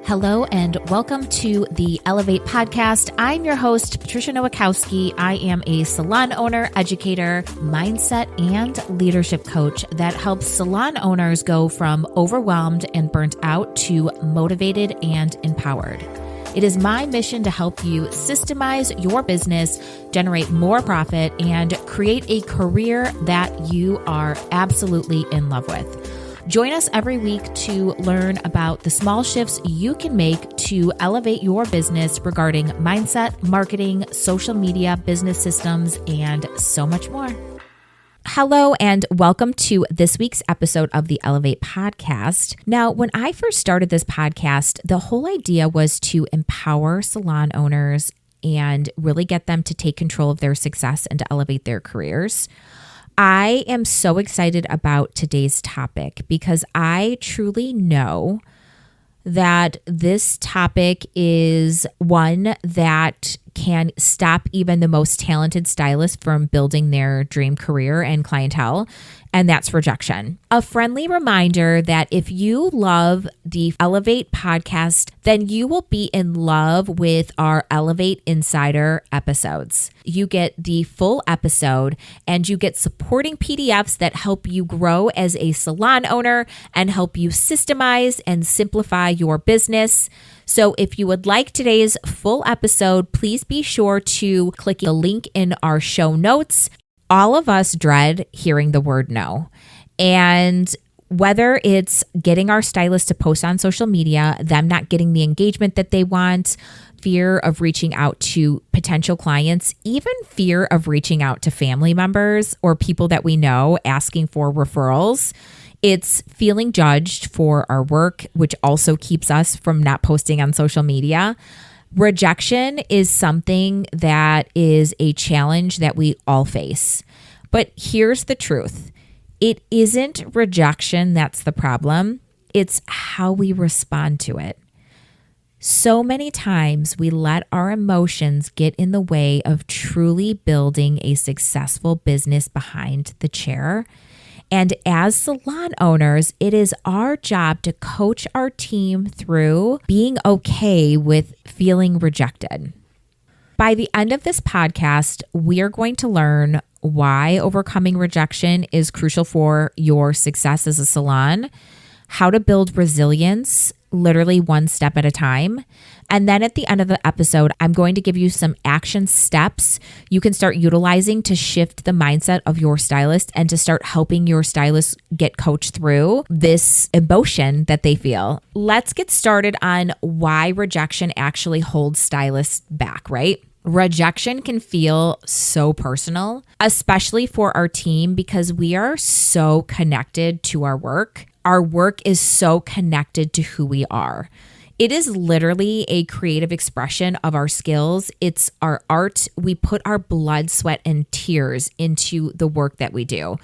Hello and welcome to the Elevate podcast. I'm your host, Patricia Nowakowski. I am a salon owner, educator, mindset, and leadership coach that helps salon owners go from overwhelmed and burnt out to motivated and empowered. It is my mission to help you systemize your business, generate more profit, and create a career that you are absolutely in love with. Join us every week to learn about the small shifts you can make to elevate your business regarding mindset, marketing, social media, business systems, and so much more. Hello and welcome to this week's episode of the Elevate podcast. Now, when I first started this podcast, the whole idea was to empower salon owners and really get them to take control of their success and to elevate their careers. I am so excited about today's topic because I truly know that this topic is one that can stop even the most talented stylist from building their dream career and clientele, and that's rejection. A friendly reminder that if you love the Elevate podcast, then you will be in love with our Elevate Insider episodes. You get the full episode and you get supporting PDFs that help you grow as a salon owner and help you systemize and simplify your business. So if you would like today's full episode, please be sure to click the link in our show notes. All of us dread hearing the word no. And whether it's getting our stylist to post on social media, them not getting the engagement that they want, fear of reaching out to potential clients, even fear of reaching out to family members or people that we know asking for referrals. It's feeling judged for our work, which also keeps us from not posting on social media. Rejection is something that is a challenge that we all face. But here's the truth. It isn't rejection that's the problem. It's how we respond to it. So many times we let our emotions get in the way of truly building a successful business behind the chair. And as salon owners, it is our job to coach our team through being okay with feeling rejected. By the end of this podcast, we are going to learn why overcoming rejection is crucial for your success as a salon, how to build resilience, literally one step at a time. And then at the end of the episode, I'm going to give you some action steps you can start utilizing to shift the mindset of your stylist and to start helping your stylist get coached through this emotion that they feel. Let's get started on why rejection actually holds stylists back, right? Rejection can feel so personal, especially for our team because we are so connected to our work. Our work is so connected to who we are. It is literally a creative expression of our skills. It's our art. We put our blood, sweat, and tears into the work that we do.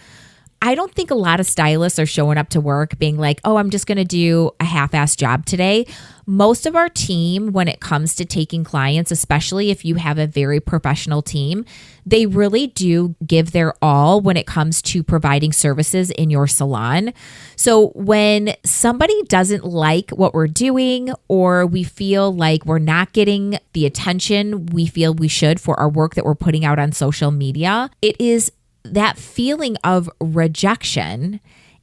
I don't think a lot of stylists are showing up to work being like, oh, I'm just going to do a half-assed job today. Most of our team, when it comes to taking clients, especially if you have a very professional team, they really do give their all when it comes to providing services in your salon. So when somebody doesn't like what we're doing or we feel like we're not getting the attention we feel we should for our work that we're putting out on social media, it is that feeling of rejection,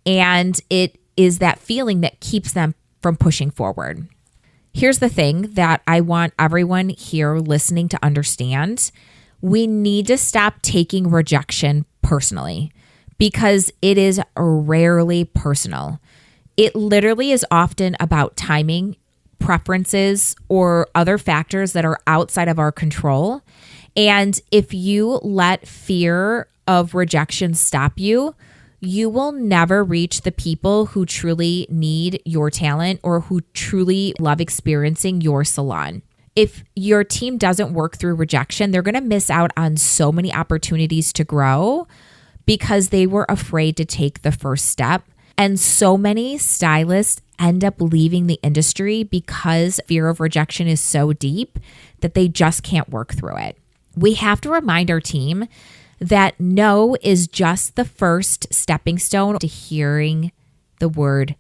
and it is that feeling that keeps them from pushing forward. Here's the thing that I want everyone here listening to understand. We need to stop taking rejection personally because it is rarely personal. It literally is often about timing, preferences, or other factors that are outside of our control. And if you let fear of rejection stop you, you will never reach the people who truly need your talent or who truly love experiencing your salon. If your team doesn't work through rejection, they're going to miss out on so many opportunities to grow because they were afraid to take the first step. And so many stylists end up leaving the industry because fear of rejection is so deep that they just can't work through it. We have to remind our team that no is just the first stepping stone to hearing the word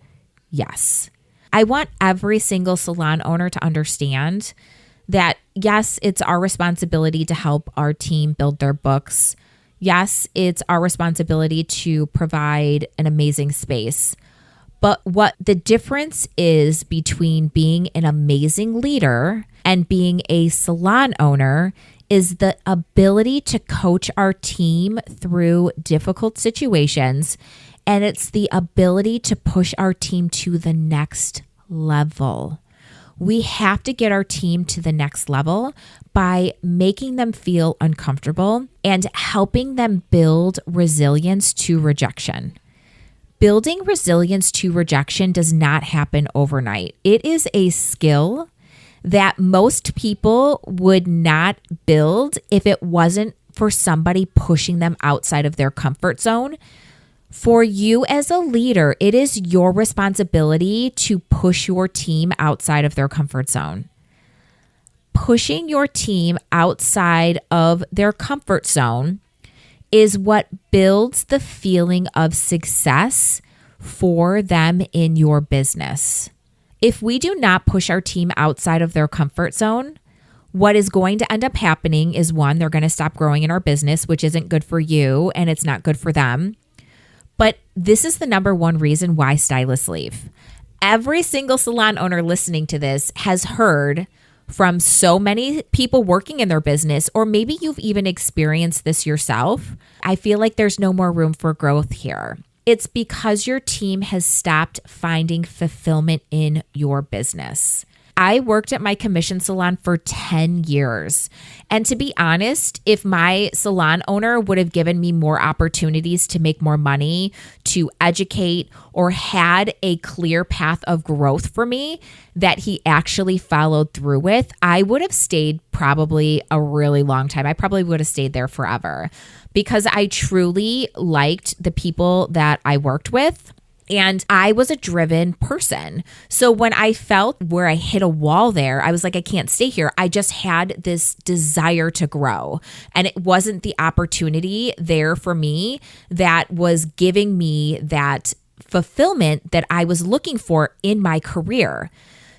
yes. I want every single salon owner to understand that, yes, it's our responsibility to help our team build their books. Yes, it's our responsibility to provide an amazing space. But what the difference is between being an amazing leader and being a salon owner is the ability to coach our team through difficult situations. And it's the ability to push our team to the next level. We have to get our team to the next level by making them feel uncomfortable and helping them build resilience to rejection. Building resilience to rejection does not happen overnight. It is a skill that most people would not build if it wasn't for somebody pushing them outside of their comfort zone. For you as a leader, it is your responsibility to push your team outside of their comfort zone. Pushing your team outside of their comfort zone is what builds the feeling of success for them in your business. If we do not push our team outside of their comfort zone, what is going to end up happening is, one, they're going to stop growing in our business, which isn't good for you and it's not good for them. But this is the number one reason why stylists leave. Every single salon owner listening to this has heard from so many people working in their business, or maybe you've even experienced this yourself. I feel like there's no more room for growth here. It's because your team has stopped finding fulfillment in your business. I worked at my commission salon for 10 years. And to be honest, if my salon owner would have given me more opportunities to make more money, to educate, or had a clear path of growth for me that he actually followed through with, I would have stayed probably a really long time. I probably would have stayed there forever because I truly liked the people that I worked with. And I was a driven person. So when I felt where I hit a wall there, I was like, I can't stay here. I just had this desire to grow. And it wasn't the opportunity there for me that was giving me that fulfillment that I was looking for in my career.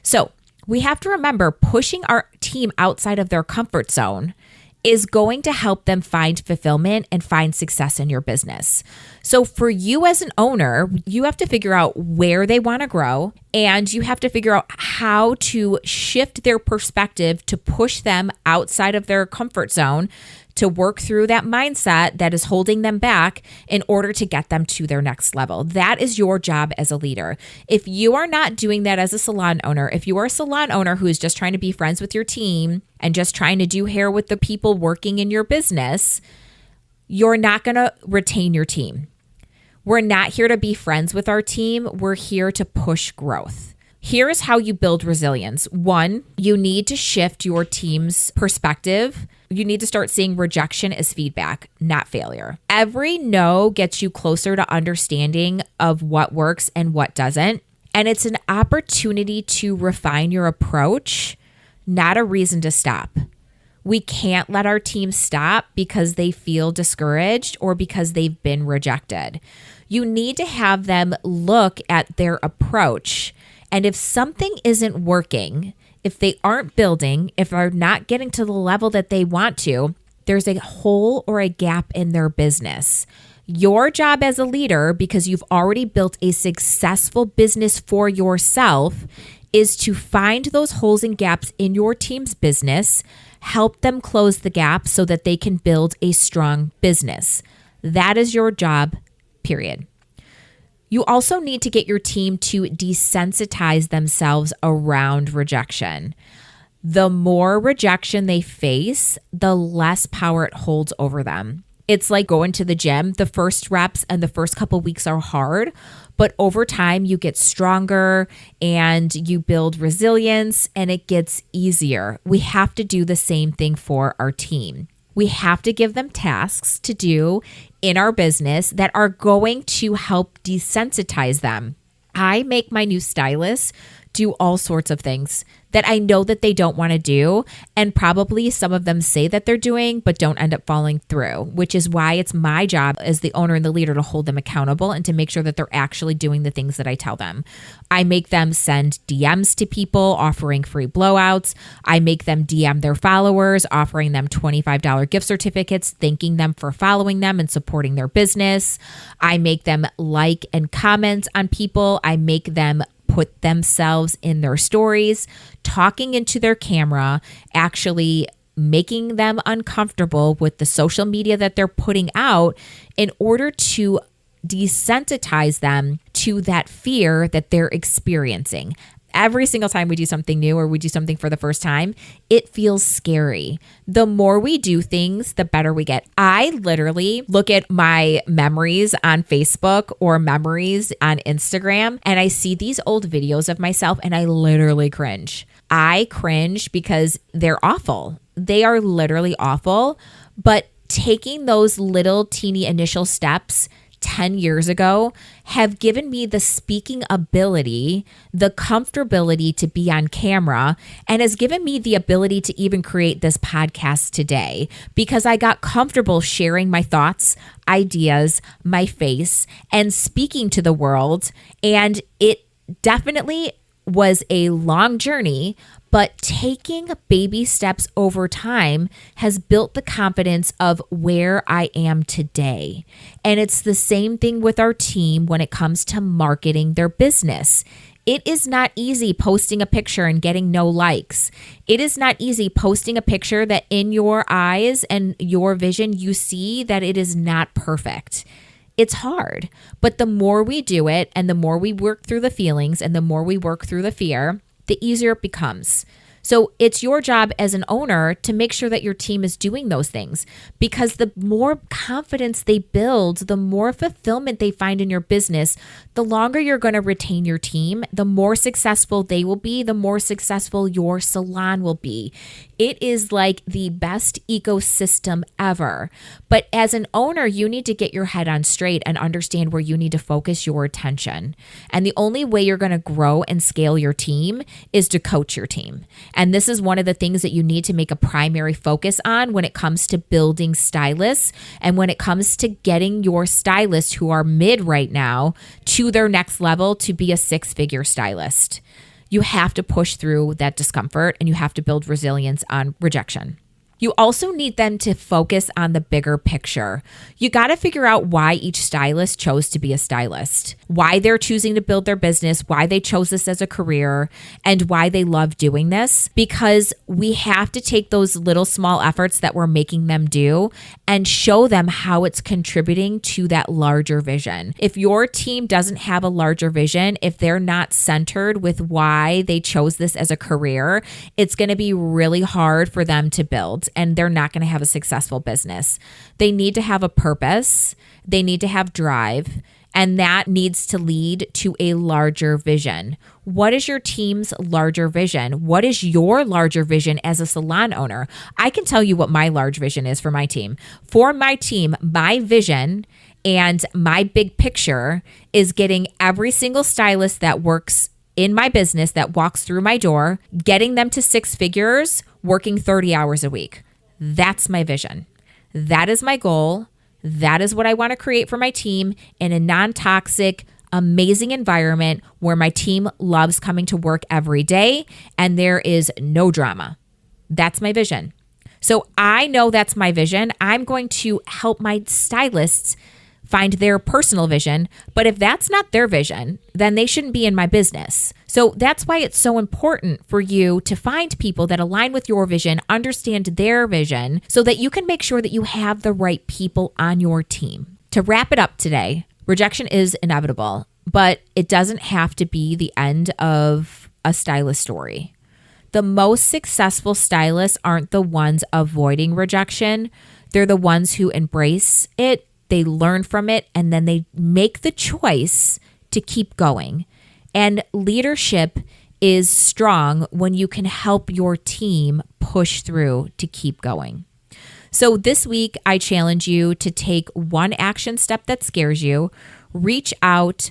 So we have to remember, pushing our team outside of their comfort zone is going to help them find fulfillment and find success in your business. So for you as an owner, you have to figure out where they want to grow, and you have to figure out how to shift their perspective to push them outside of their comfort zone, to work through that mindset that is holding them back in order to get them to their next level. That is your job as a leader. If you are not doing that as a salon owner, if you are a salon owner who is just trying to be friends with your team and just trying to do hair with the people working in your business, you're not going to retain your team. We're not here to be friends with our team. We're here to push growth. Here is how you build resilience. One, you need to shift your team's perspective. You need to start seeing rejection as feedback, not failure. Every no gets you closer to understanding of what works and what doesn't. And it's an opportunity to refine your approach, not a reason to stop. We can't let our team stop because they feel discouraged or because they've been rejected. You need to have them look at their approach. And if something isn't working, if they aren't building, if they're not getting to the level that they want to, there's a hole or a gap in their business. Your job as a leader, because you've already built a successful business for yourself, is to find those holes and gaps in your team's business, help them close the gap so that they can build a strong business. That is your job, period. You also need to get your team to desensitize themselves around rejection. The more rejection they face, the less power it holds over them. It's like going to the gym. The first reps and the first couple weeks are hard, but over time you get stronger and you build resilience and it gets easier. We have to do the same thing for our team. We have to give them tasks to do in our business that are going to help desensitize them. I make my new stylists do all sorts of things that I know that they don't want to do. And probably some of them say that they're doing, but don't end up following through, which is why it's my job as the owner and the leader to hold them accountable and to make sure that they're actually doing the things that I tell them. I make them send DMs to people offering free blowouts. I make them DM their followers, offering them $25 gift certificates, thanking them for following them and supporting their business. I make them like and comment on people. I make them put themselves in their stories, talking into their camera, actually making them uncomfortable with the social media that they're putting out in order to desensitize them to that fear that they're experiencing. Every single time we do something new or we do something for the first time, it feels scary. The more we do things, the better we get. I literally look at my memories on Facebook or memories on Instagram, and I see these old videos of myself and I literally cringe. I cringe because they're awful. They are literally awful, but taking those little teeny initial steps 10 years ago have given me the speaking ability, the comfortability to be on camera, and has given me the ability to even create this podcast today because I got comfortable sharing my thoughts, ideas, my face, and speaking to the world. And it definitely was a long journey, but taking baby steps over time has built the confidence of where I am today. And it's the same thing with our team when it comes to marketing their business. It is not easy posting a picture and getting no likes. It is not easy posting a picture that in your eyes and your vision, you see that it is not perfect. It's hard, but the more we do it and the more we work through the feelings and the more we work through the fear, the easier it becomes. So it's your job as an owner to make sure that your team is doing those things, because the more confidence they build, the more fulfillment they find in your business, the longer you're going to retain your team, the more successful they will be, the more successful your salon will be. It is like the best ecosystem ever. But as an owner, you need to get your head on straight and understand where you need to focus your attention. And the only way you're going to grow and scale your team is to coach your team. And this is one of the things that you need to make a primary focus on when it comes to building stylists and when it comes to getting your stylists who are mid right now to their next level to be a six-figure stylist. You have to push through that discomfort and you have to build resilience on rejection. You also need them to focus on the bigger picture. You got to figure out why each stylist chose to be a stylist, why they're choosing to build their business, why they chose this as a career, and why they love doing this. Because we have to take those little small efforts that we're making them do and show them how it's contributing to that larger vision. If your team doesn't have a larger vision, if they're not centered with why they chose this as a career, it's going to be really hard for them to build. And they're not going to have a successful business. They need to have a purpose. They need to have drive. And that needs to lead to a larger vision. What is your team's larger vision? What is your larger vision as a salon owner? I can tell you what my large vision is for my team. For my team, my vision and my big picture is getting every single stylist that works in my business, that walks through my door, getting them to six figures, working 30 hours a week. That's my vision. That is my goal. That is what I want to create for my team in a non-toxic, amazing environment where my team loves coming to work every day and there is no drama. That's my vision. So I know that's my vision. I'm going to help my stylists find their personal vision. But if that's not their vision, then they shouldn't be in my business. So that's why it's so important for you to find people that align with your vision, understand their vision, so that you can make sure that you have the right people on your team. To wrap it up today, rejection is inevitable, but it doesn't have to be the end of a stylist story. The most successful stylists aren't the ones avoiding rejection. They're the ones who embrace it. They learn from it, and then they make the choice to keep going. And leadership is strong when you can help your team push through to keep going. So this week, I challenge you to take one action step that scares you, reach out,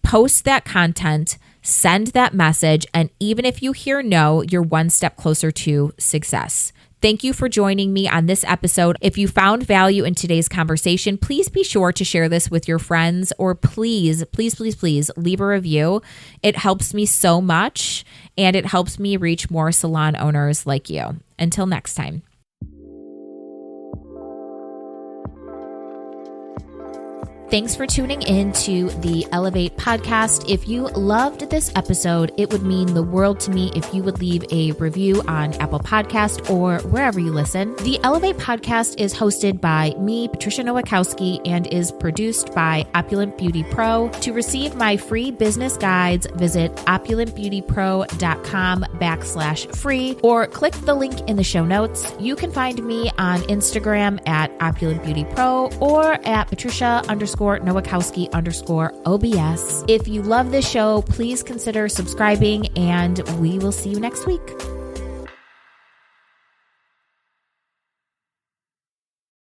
Post that content, send that message, and even if you hear no, you're one step closer to success. Thank you for joining me on this episode. If you found value in today's conversation, please be sure to share this with your friends, or please leave a review. It helps me so much, and it helps me reach more salon owners like you. Until next time. Thanks for tuning in to the Elevate podcast. If you loved this episode, it would mean the world to me if you would leave a review on Apple Podcast or wherever you listen. The Elevate podcast is hosted by me, Patricia Nowakowski, and is produced by Opulent Beauty Pro. To receive my free business guides, visit opulentbeautypro.com/free or click the link in the show notes. You can find me on Instagram at Opulent Beauty Pro or at Patricia_Nowakowski_OBS. If you love this show, please consider subscribing, and we will see you next week.